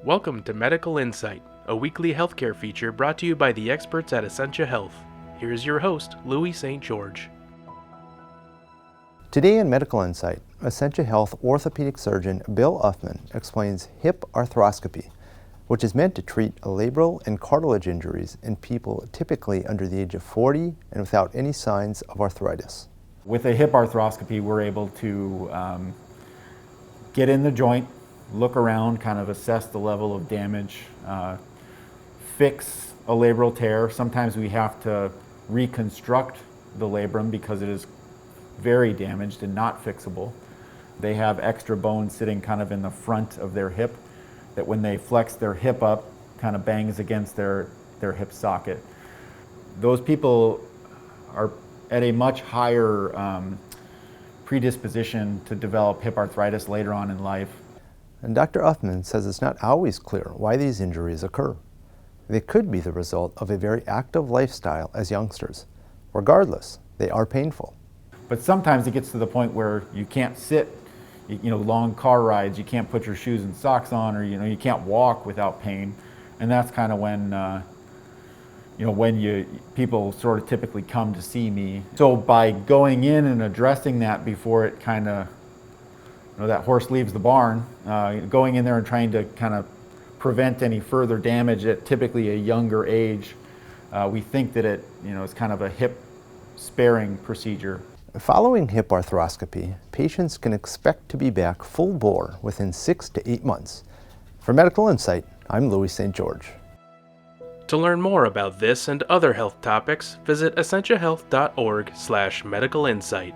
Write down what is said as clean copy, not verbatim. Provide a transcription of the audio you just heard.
Welcome to Medical Insight, a weekly healthcare feature brought to you by the experts at Essentia Health. Here's your host, Louis St. George. Today in Medical Insight, Essentia Health orthopedic surgeon Bill Uffmann explains hip arthroscopy, which is meant to treat labral and cartilage injuries in people typically under the age of 40 and without any signs of arthritis. With a hip arthroscopy, we're able to get in the joint, look around, kind of assess the level of damage, fix a labral tear. Sometimes we have to reconstruct the labrum because it is very damaged and not fixable. They have extra bone sitting kind of in the front of their hip that when they flex their hip up, kind of bangs against their hip socket. Those people are at a much higher predisposition to develop hip arthritis later on in life. And Dr. Uffmann says it's not always clear why these injuries occur. They could be the result of a very active lifestyle as youngsters. Regardless, they are painful. But sometimes it gets to the point where you can't sit, long car rides, you can't put your shoes and socks on, or you can't walk without pain. And that's kind of when people sort of typically come to see me. So by going in and addressing that before it kind of, that horse leaves the barn, going in there and trying to kind of prevent any further damage at typically a younger age, we think that it is kind of a hip sparing procedure. Following hip arthroscopy, patients can expect to be back full bore within 6 to 8 months. For Medical Insight, I'm Louis St. George. To learn more about this and other health topics, visit essentiahealth.org/medicalinsight.